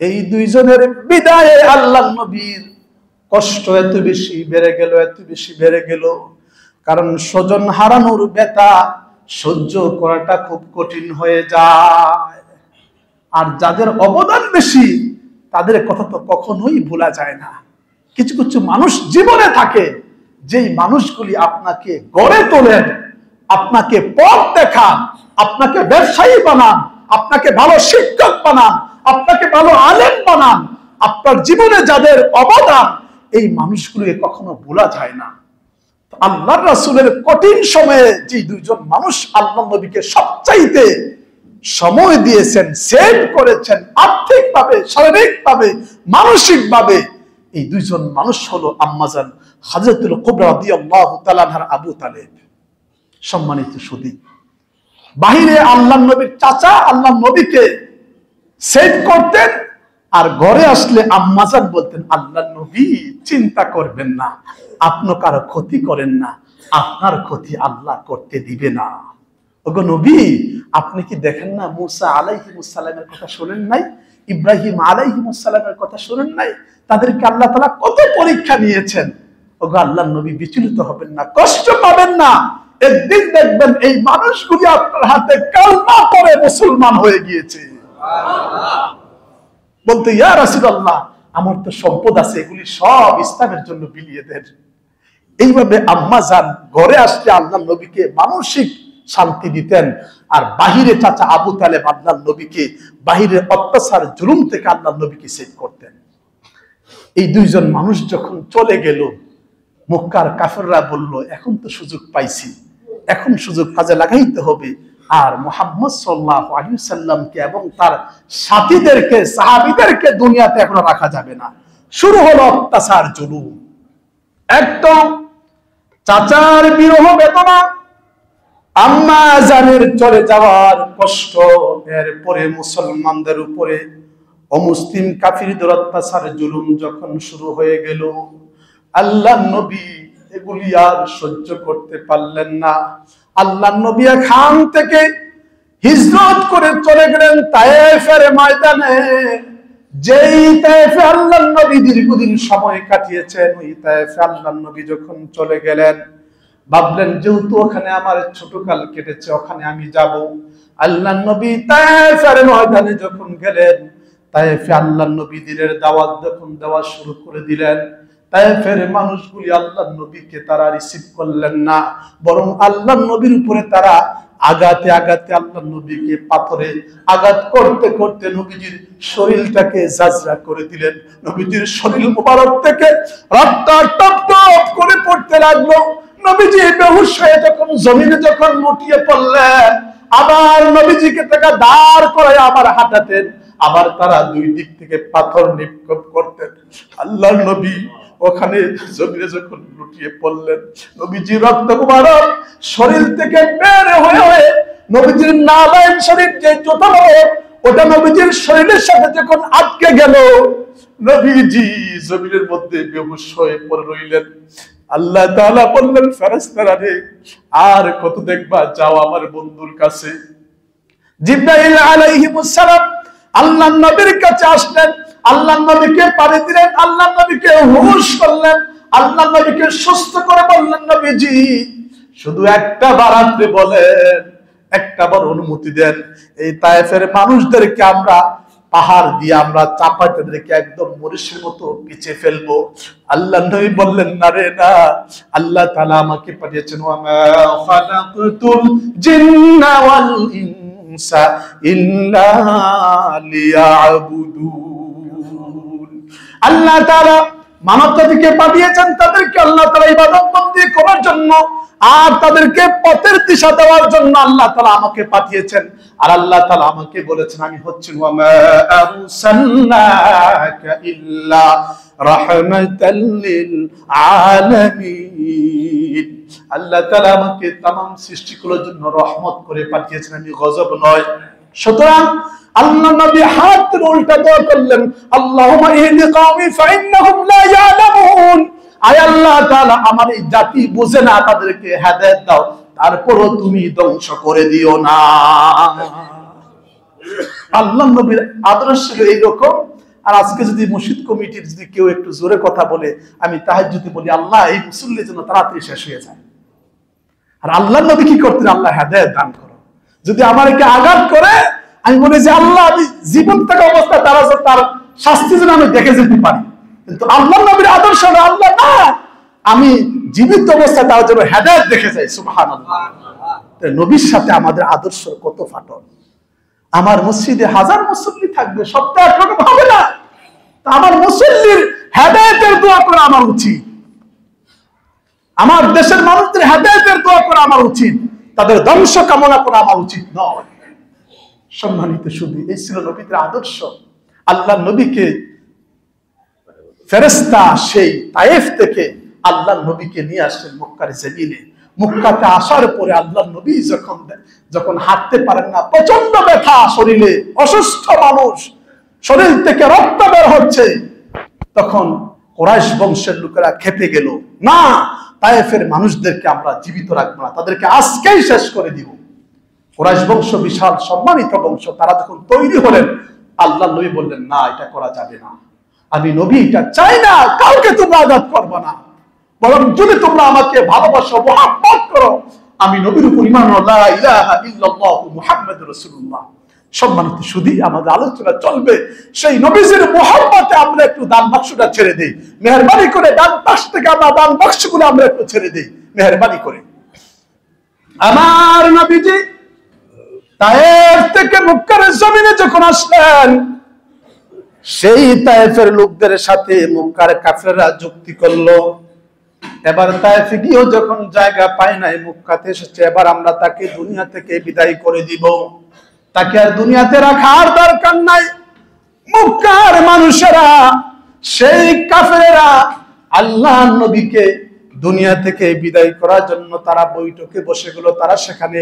এই দুইজনের বিদায়ে আল্লাহর নবীর কষ্ট এত বেশি বেড়ে গেল, এত বেশি বেড়ে গেল। কারণ স্বজন হারানোর ব্যথা সহ্য করাটা খুব কঠিন হয়ে যায়। আর যাদের অবদান বেশি, তাদের কথা তো কখনোই ভোলা যায় না। কিছু কিছু মানুষ জীবনে থাকে, যেই মানুষগুলি আপনাকে গড়ে তোলেন, আপনাকে পথ দেখান, আপনাকে ব্যবসায়ী বানান, আপনাকে ভালো শিক্ষক বানান, আপনাকে ভালো আলেম বানান। আপনার জীবনে যাদের অবদান, এই মানুষগুলিকে কখনো ভোলা যায় না। আল্লাহর রাসূলের কঠিন সময়ে যে দুইজন মানুষ আল্লাহ নবীকে সবচাইতে সময় দিয়েছেন, সেভ করেছেন, আর্থিকভাবে, শারীরিকভাবে, মানসিকভাবে, এই দুইজন মানুষ হলো আম্মা জান খাদিজাতুল কুবরা রাদিয়াল্লাহু তাআলা আনহার আবু তালেব। সম্মানিত সুধী, বাহিরে আল্লাহর নবীর চাচা আল্লাহর নবীকে সেভ করতেন, আর ঘরে আসলে আম্মা জান বলতেন, আল্লাহর নবী চিন্তা করবেন না, আপনি কারো ক্ষতি করেন না, আপনার ক্ষতি আল্লাহ করতে দিবে না। ওগো নবী, আপনি কি দেখেন না, মুসা আলাইহিস সালামের কথা শোনেন নাই, ইব্রাহিম আলাইহিস সালামের কথা শোনেন নাই, তাদেরকে আল্লাহ তাআলা কত পরীক্ষা নিয়েছেন। ওগো আল্লাহর নবী, বিচলিত হবেন না, কষ্ট পাবেন না। একদিন দেখবেন এই মানুষগুলি আপনার হাতে কালমা পড়ে মুসলমান হয়ে গিয়েছে। বলতে, ইয়া রাসূলুল্লাহ, আমার তো সম্পদ আছে, এগুলি সব ইসলামের জন্য বিলিয়ে দেন। এইভাবে আম্মা জান ঘরে আসলে আল্লাহর নবীকে মানসিক শান্তি দিতেন। আর বাহিরে চাচা আবু তালেব আল্লাহর নবীকে বাহিরের অত্যাচার জুলুম থেকে আল্লাহর নবীকে সেভ করতেন। এই দুইজন মানুষ যখন চলে গেল, মক্কার কাফেররা বলল, এখন তো সুযোগ পাইছি, এখন সুযোগ কাজে লাগাইতে হবে। আর মুহাম্মদ সাল্লাল্লাহু আলাইহি সাল্লামকে এবং তার সাথীদেরকে, সাহাবীদেরকে দুনিয়াতে এখন রাখা যাবে না। শুরু হলো অত্যাচার, জুলুম। একদম চাচার বিরহ বেদনা, আম্মা জানের চলে যাওয়ার কষ্ট, এরপরে মুসলমানদের উপরে অমুসলিম কাফিরদের অত্যাচার, জুলুম যখন শুরু হয়ে গেল, আল্লাহর নবী এগুলি আর সহ্য করতে পারলেন না। আল্লাহর নবী এখান থেকে হিজরত করে চলে গেলেন তায়েফের ময়দানে। যেই তায়েফে আল্লাহর নবী দীর্ঘদিন সময় কাটিয়েছেন, ওই তায়েফে আল্লাহর নবী যখন চলে গেলেন, ভাবলেন যেহেতু ওখানে আমার ছোটকাল কেটেছে, ওখানে আমি যাব। আল্লাহর নবী তায়েফের ময়দানে যখন গেলেন, তায়েফে আল্লাহর নবী দ্বীনের দাওয়াত যখন দেওয়া শুরু করে দিলেন, তায়েফের মানুষগুলি আল্লাহর নবীকে তারা রিসিভ করলেন না, বরং আল্লাহর নবীর উপরে তারা আঘাতে আঘাতে আল্লাহর নবীকে পাথরে আঘাত করতে করতে নবীজির শরীরটাকে জাজরা করে দিলেন। নবীজির শরীর মুবারক থেকে রক্ত টপ টপ করে পড়তে লাগলো। নবীজি বেহুশ হয়ে যখন জমিনে যখন লুটিয়ে পড়লেন, আবার নবীজিকে তাকে দাঁড় করায় আবার হাঁটাতেন, আবার তারা দুই দিক থেকে পাথর নিক্ষেপ করতেন। আল্লাহর নবী ওখানে জমিনে যখন লুটিয়ে পড়লেন, নবীজির রক্ত মুবারক শরীর থেকে বের হয়ে হয়ে নবীজির নালাইন শরীর যে জোতা ওটা নবীজির শরীরের সাথে যখন আটকে গেল, নবীজি জমিনের মধ্যে বেহুশ হয়ে পড়ে রইলেন। আল্লাহ তাআলা বললেন, ফেরেশতারা রে, আর কত দেখবা, যাও আমার বন্ধুর কাছে। জিবরাইল আলাইহিস সালাম আল্লাহর নবীর কাছে আসলেন, আল্লাহর নবীকে পানি দিলেন, আল্লাহর নবীকে হুঁশ করলেন, আল্লাহর নবীকে সুস্থ করে বললেন, নবীজি শুধু একটা বার আপনি বলেন, একটা বার অনুমতি দেন, এই তায়েফের মানুষদেরকে আমরা পাহাড় দিয়ে আমরা চাপাই তাদেরকে একদম মরিচের মতো পিছে ফেলবো। আল্লাহ নবী বললেন, না রে না, আল্লাহ তাআলা আমাকে পাঠিয়েছেন, ওয়া মা খালাকতুল জিন্না ওয়াল ইনসা ইল্লা লিয়াবুদুন। আল্লাহ তাআলা মানব জাতিকে পাঠিয়েছেন তাদেরকে আল্লাহ তাআলা ইবাদত বন্দী করার জন্য, আর তাদেরকে পথের দিশা দেওয়ার জন্য আল্লাহ তাআলা আমাকে পাঠিয়েছেন। আর আল্লাহ তাআলা আমাকে বলেছেন, আমি হচ্ছি ওয়া মা আরসালনাকা ইল্লা রাহমাতাল লিল আলামিন। আল্লাহ তাআলা আমাকে तमाम সৃষ্টিকুলের জন্য রহমত করে পাঠিয়েছেন, আমি গজব নয়। সুতরাং আল্লাহ নবী হাত উল্টা দোয়া করলেন, আল্লাহুম্মা ইহদি কওমি ফাইন্নাহুম লা ইয়ালামুন। আয় আল্লাহ তাআলা, আমার এই জাতি বুঝে না, তাদেরকে হেদায়েত দাও, তারপরও তুমি ধ্বংস করে দিও না। আল্লাহ নবীর আদর্শ ছিল এইরকম। আর আজকে যদি মসজিদ কমিটির যদি কেউ একটু জোরে কথা বলে, আমি তাহাজ্জুদে বলি, আল্লাহ এই মুসল্লির জন্য তাড়াতাড়ি শেষ হয়ে যায়। আর আল্লাহ নবী কি করতেন, আল্লাহ হেদায়েত দান করো। যদি আমাকে আঘাত করে, আমি বলি যে আল্লাহ, আমি জীবন থাকা অবস্থায় তার শাস্তি যেন আমি দেখে যেতে পারি। কিন্তু আল্লাহ নবীর আদর্শ আল্লাহ না, আমি জীবিত অবস্থায় তার জন্য হেদায়েত দেখে যাই। সুবহানাল্লাহ। নবীর সাথে আমাদের আদর্শ কত ফাটল। আমার মসজিদে হাজার মুসল্লি থাকবে, সবটা একরকম হবে না। আমার মুসল্লির হেদায়েতের দোয়া করা আমার উচিত, আমার দেশের মানুষদের হেদায়েতের দোয়া করা আমার উচিত, তাদের ধ্বংস কামনা করা আমার উচিত নয়। সম্মানিত শুধু এই ছিল নবীদের আদর্শ। আল্লাহ নবীকে ফেরেশতা সেই তায়েফ থেকে আল্লাহ নবীকে নিয়ে আসলেন মক্কার জমিনে। মক্কাতে আসার পরে আল্লাহ নবী যখন হাঁটতে পারেন না, প্রচন্ড ব্যথা শরীরে, অসুস্থ মানুষ, শরীর থেকে রক্ত বের হচ্ছে, তখন কুরাইশ বংশের লোকেরা খেপে গেল, না, তায়েফের মানুষদেরকে আমরা জীবিত রাখবো না, তাদেরকে আজকেই শেষ করে দিব। কুরাইশ বংশ বিশাল সম্মানিত বংশ, তারা যখন তৈরি হলেন, আল্লাহ নবী বললেন, না, এটা করা যাবে না, আমি নবী এটা চাই না, কাউকে তোমরা আঘাত করবে না, বরং যদি তোমরা আমাকে ভালোবাসো, মুহাব্বত করো, আমি নবীর উপর ঈমান আনো, লা ইলাহা ইল্লাল্লাহু মুহাম্মাদুর রাসূলুল্লাহ। সম্মানিত শুধু আমাদের আলোচনা চলবে সেই নবীজির মুহাব্বতে আমরা একটু দান বাক্সটা ছেড়ে দেই, মেহেরবানি করে দান বাক্স থেকে আমরা দান বাক্সগুলো আমরা একটু ছেড়ে দেই, মেহেরবানি করে। আমার নবীজি তায়েফ থেকে মক্কার জমিনে যখন আসলেন, সেই তায়েফের লোকদের সাথে মক্কার কাফেররা যুক্তি করলো। এবার তায়েফে গিয়েও যখন জায়গা পায় নাই, মক্কাতে এসেছে, এবার আমরা তাকে দুনিয়া থেকে বিদায় করে দিব, তাকে আর দুনিয়াতে রাখার দরকার নাই। মক্কার মানুষেরা, সেই কাফেরেরা আল্লাহ নবীকে দুনিয়া থেকে বিদায় করার জন্য তারা বৈঠকে বসে গেল, তারা সেখানে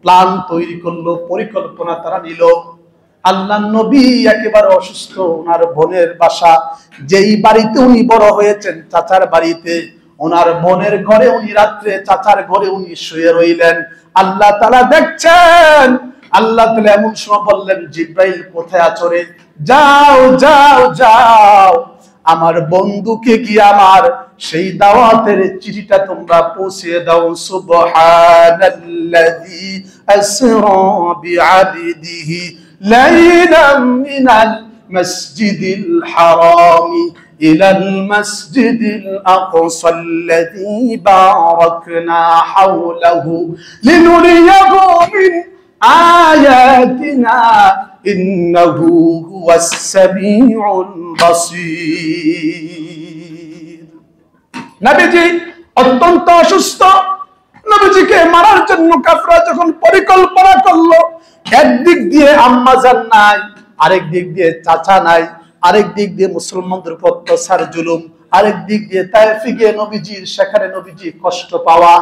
প্ল্যান তৈরি করলো, পরিকল্পনা তারা নিল। আল্লাহ নবী একেবারে অসুস্থ, ওনার বোনের বাসা, যেই বাড়িতে উনি বড় হয়েছেন, চাচার বাড়িতে, ওনার বোনের ঘরে উনি রাত্রে চাচার ঘরে উনি শুয়ে রইলেন। আল্লাহ তাআলা দেখছেন আল্লাহ তাআলা এমন সময় বললেন, জিব্রাইল কোথায় আছো রে? যাও যাও যাও, আমার বন্ধুকে গিয়ে আমার সেই দাওয়াতের চিঠিটা তোমরা পৌঁছে দাও। সুবহানাল্লাযী আসরা বিআবদিহি লাইলাম মিনাল মাসজিদিল হারামি ইলাল মাসজিদিল আকসাল্লাযী বারাকনা হাওলাহু লিনুরিয়াহু মিন আয়াতিনা ইন্নাহু হুয়াস সামিউল বাসীর। নবীজি অত্যন্ত অসুস্থ। নবীজিকে মারার জন্য কাফেররা যখন পরিকল্পনা করলো, একদিক দিয়ে আম্মা জান নাই, আরেক দিক দিয়ে চাচা নাই, আরেক দিক দিয়ে মুসলমানদের উপর অত্যাচার জুলুম, আরেক দিক দিয়ে তায়েফে গিয়ে নবীজির সেখানে নবীজি কষ্ট পাওয়া,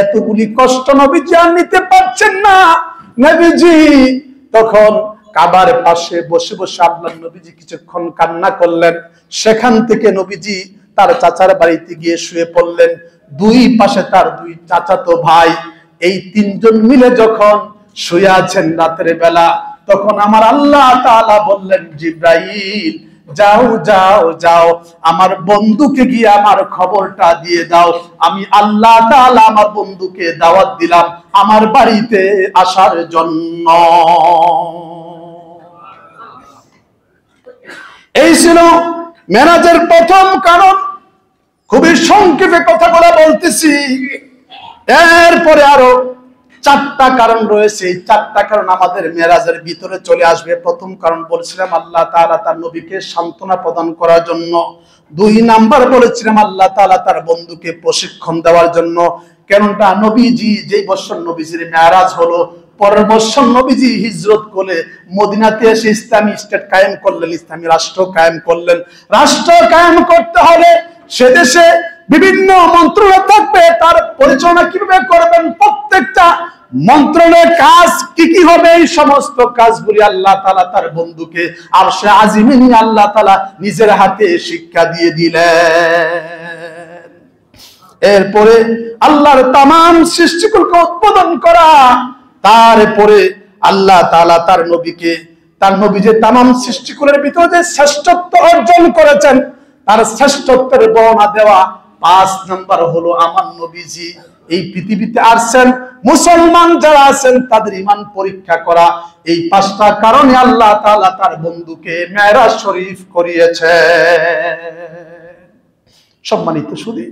এতগুলি কষ্ট নবীজি আর নিতে পারছেন না। নবীজি তখন কাবার পাশে বসে বসে আল্লাহর নবীজি কিছুক্ষণ কান্না করলেন। সেখান থেকে নবীজি তার চাচার বাড়িতে গিয়ে শুয়ে পড়লেন। দুই পাশে তার দুই চাচাতো ভাই, এই তিনজন মিলে যখন শুয়ে আছেন রাতের বেলা, তখন আমার আল্লাহ তাআলা বললেন, জিব্রাইল যাও যাও যাও, আমার বন্ধুকে গিয়ে আমার খবরটা দিয়ে দাও। আমি আল্লাহ তাআলা আমার বন্ধুকে দাওয়াত দিলাম আমার বাড়িতে আসার জন্য। এই ছিল মেরাজের প্রথম কারণ। খুবই সংক্ষেপে কথাগুলো বলতেছি, এরপরে আরো চারটা কারণ রয়েছে। এই চারটা কারণ আমাদের মেরাজের ভিতরে চলে আসবে। প্রথম কারণ বলেছিলাম আল্লাহ তাআলা তার নবীকে সান্ত্বনা প্রদান করার জন্য। দুই নাম্বার বলেছিলাম আল্লাহ তাআলা তার বন্ধুকে প্রশিক্ষণ দেওয়ার জন্য। কেননা নবীজি যেই বছর নবীজির মেরাজ হলো, পরের বছর নবীজি হিজরত করে মদিনাতে এসে ইসলামী স্টেট কায়েম করলেন, ইসলামী রাষ্ট্র কায়েম করলেন। রাষ্ট্র কায়েম করতে হলে সে দেশে বিভিন্ন মন্ত্রণালয় থাকবে, তার পরিচালনা কিভাবে করবেন, প্রত্যেকটা মন্ত্রণালয়ের কাজ কি কি হবে, এই সমস্ত কাজগুলি আল্লাহ তাআলা তার বন্ধুকে আরশে আজিমে নিয়ে আল্লাহ তাআলা নিজের হাতে শিক্ষা দিয়ে দিলেন। এরপরে আল্লাহর তামাম সৃষ্টিকুলকে উদ্বোধন করা, তারপরে আল্লাহ তাআলা তার নবীকে, তার নবী যে তামাম সৃষ্টিকুলের ভিতরে যে শ্রেষ্ঠত্ব অর্জন করেছেন, তার শ্রেষ্ঠত্বের বর্ণনা দেওয়া। 5 নাম্বার হলো আমার নবীজি এই পৃথিবীতে আসছেন মুসলমান যারা আছেন তাদের ঈমান পরীক্ষা করা। এই 5টা কারণে আল্লাহ তাআলা তার বন্ধুকে মেরাজ শরীফ করিয়েছেন। সম্মানিত সুধী,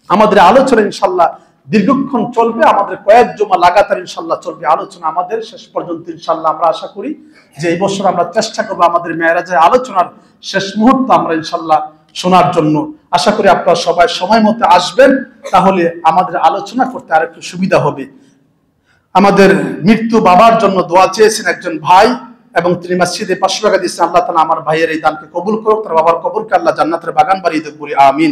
আমাদের আলোচনা ইনশাআল্লাহ দীর্ঘক্ষণ চলবে, আমাদের কয়েক জমা লাগাতার ইনশাআল্লাহ চলবে আলোচনা আমাদের শেষ পর্যন্ত ইনশাআল্লাহ। আমরা আশা করি যে এই বছর আমরা চেষ্টা করবো আমাদের মেরাজের আলোচনার শেষ মুহূর্ত আমরা ইনশাআল্লাহ শোনার জন্য। আশা করি আপনারা সবাই সময় মতো আসবেন, তাহলে আমাদের আলোচনা করতে আর একটু সুবিধা হবে। আমাদের মৃত্যু বাবার জন্য দোয়া চেয়েছেন একজন ভাই, এবং তিনি মসজিদে 500 টাকা দিয়েছেন। আল্লাহ তাআলা আমার ভাইয়ের এই দানকে কবুল করুক, তার বাবার কবরকে আল্লাহ জান্নাতের বাগান বানিয়ে দেখ বলি আমিন।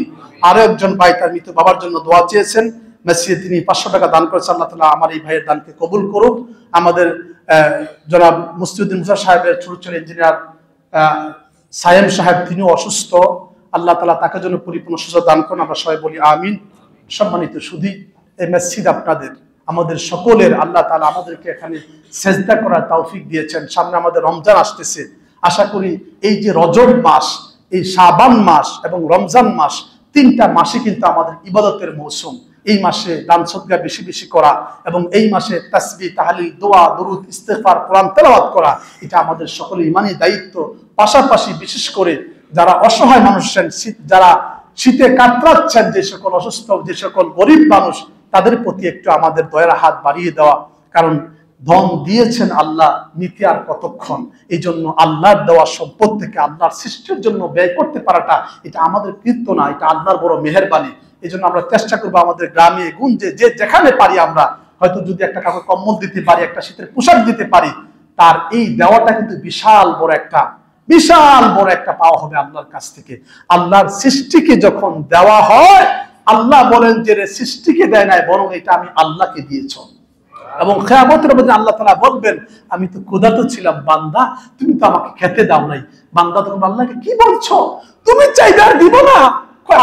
আরো একজন ভাই তার মৃত্যু বাবার জন্য দোয়া চেয়েছেন, মসজিদে তিনি 500 টাকা দান করেছেন। আল্লাহ তাআলা আমার এই ভাইয়ের দানকে কবুল করুক। আমাদের জনাব মুস্তাফিউদ্দিন মুসা সাহেবের ছোট ছোট ইঞ্জিনিয়ার সায়েম সাহেব, তিনিও অসুস্থ, আল্লাহ তাআলা তাকে জন্য পরিপূর্ণ সুস্থতা দান করুন, আমরা সবাই বলি আমিন। সম্মানিত সুধী, এই মসজিদ আপনাদের আমাদের সকলের। আল্লাহ তাআলা আমাদেরকে এখানে সেজদা করার তৌফিক দিয়েছেন। সামনে আমাদের রমজান আসতেছে, আশা করি এই যে রজব মাস, এই শাবান মাস এবং রমজান মাস, 3টা মাসে কিন্তু আমাদের ইবাদতের মৌসুম। এই মাসে দান সদকা বেশি বেশি করা এবং এই মাসে তাসবিহ, তাহলিল, দোয়া, দরুদ, ইস্তেগফার, কোরআন তেলাওয়াত করা, এটা আমাদের সকলের ঈমানি দায়িত্ব। পাশাপাশি বিশেষ করে যারা অসহায় মানুষ আছেন, যারা শীতে কাতরাচ্ছেন, যে সকল অসুস্থ, যে সকল গরিব মানুষ, তাদের প্রতি একটু আমাদের দয়ার হাত বাড়িয়ে দেওয়া। কারণ ধন দিয়েছেন আল্লাহ, নীতি আর কতক্ষণ। এই জন্য আল্লাহর দেওয়া সম্পদ থেকে আল্লাহর সৃষ্টির জন্য ব্যয় করতে পারাটা এটা আমাদের কৃত্য না, এটা আল্লাহর বড় মেহেরবানি। এই জন্য আমরা চেষ্টা করবো আমাদের গ্রামে গুঞ্জে যে যেখানে পারি, আমরা হয়তো যদি একটা কাউকে কম্বল দিতে পারি, একটা শীতের পোশাক দিতে পারি, তার এই দেওয়াটা কিন্তু বিশাল বড় একটা পাওয়া হবে আল্লাহর কাছ থেকে। আল্লাহর সৃষ্টিকে যখন দেওয়া হয়, আল্লাহ বলেন যে রে সৃষ্টিকে দেয় নাই, বরং এটা আমি আল্লাহকে দিয়েছ। এবং কিয়ামতের মধ্যে আল্লাহ তাআলা বলবেন, আমি তো ক্ষুধার্ত ছিলাম বান্দা, তুমি তো আমাকে খেতে দাও নাই। বান্দা তখন আল্লাহকে কি বলছো, তুমি চাইলে আর দিব না,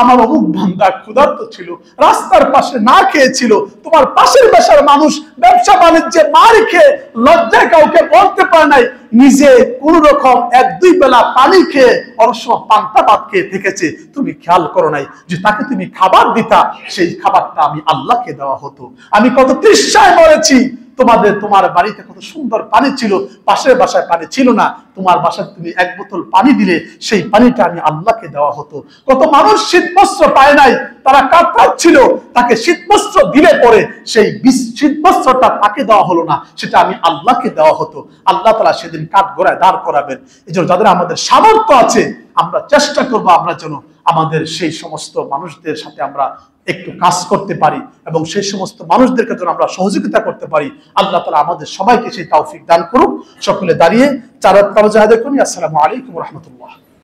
আমার অমুক বান্দা ক্ষুধার্ত ছিল, রাস্তার পাশে না খেয়েছিল, তোমার পাশের বাসার মানুষ ব্যবসা বাণিজ্যে মার খেয়ে লজ্জায় কাউকে বলতে পারে নাই, নিজে কোন রকম 1-2 বেলা পানি খেয়ে অবশ্য পান্তা ভাত খেয়ে থেকেছে, তুমি খেয়াল করো নাই যে তাকে তুমি খাবার দিতা, সেই খাবারটা আমি আল্লাহকে দেওয়া হতো। আমি কত তৃষ্ণায় মরেছি, তোমার বাড়িতে কত সুন্দর পানি ছিল, পাশের বাসায় পানি ছিল না, তোমার বাসায় তুমি 1 বোতল পানি দিলে সেই পানিটা আমি আল্লাহকে দেওয়া হতো। কত মানুষ শীতবস্ত্র পায় নাই, তারা কাতরাচ্ছিল, তাকে শীতবস্ত্র দিলে পরে সেই শীতবস্ত্রটা তাকে দেওয়া হলো না, সেটা আমি আল্লাহকে দেওয়া হতো। আল্লাহ তাআলা সেদিন কাঠগড়ায় দাঁড় করাবেন। এজন্য যাদের আমাদের সামর্থ্য আছে, আমরা চেষ্টা করবো আমরা যেন আমাদের সেই সমস্ত মানুষদের সাথে আমরা একটু কাজ করতে পারি এবং সেই সমস্ত মানুষদেরকে যেন আমরা সহযোগিতা করতে পারি। আল্লাহ তাআলা আমাদের সবাইকে সেই তৌফিক দান করুক। সকলে দাঁড়িয়ে 4 রাকাত নামাজ আদায় করি। আসসালামু আলাইকুম ওয়া রাহমাতুল্লাহ।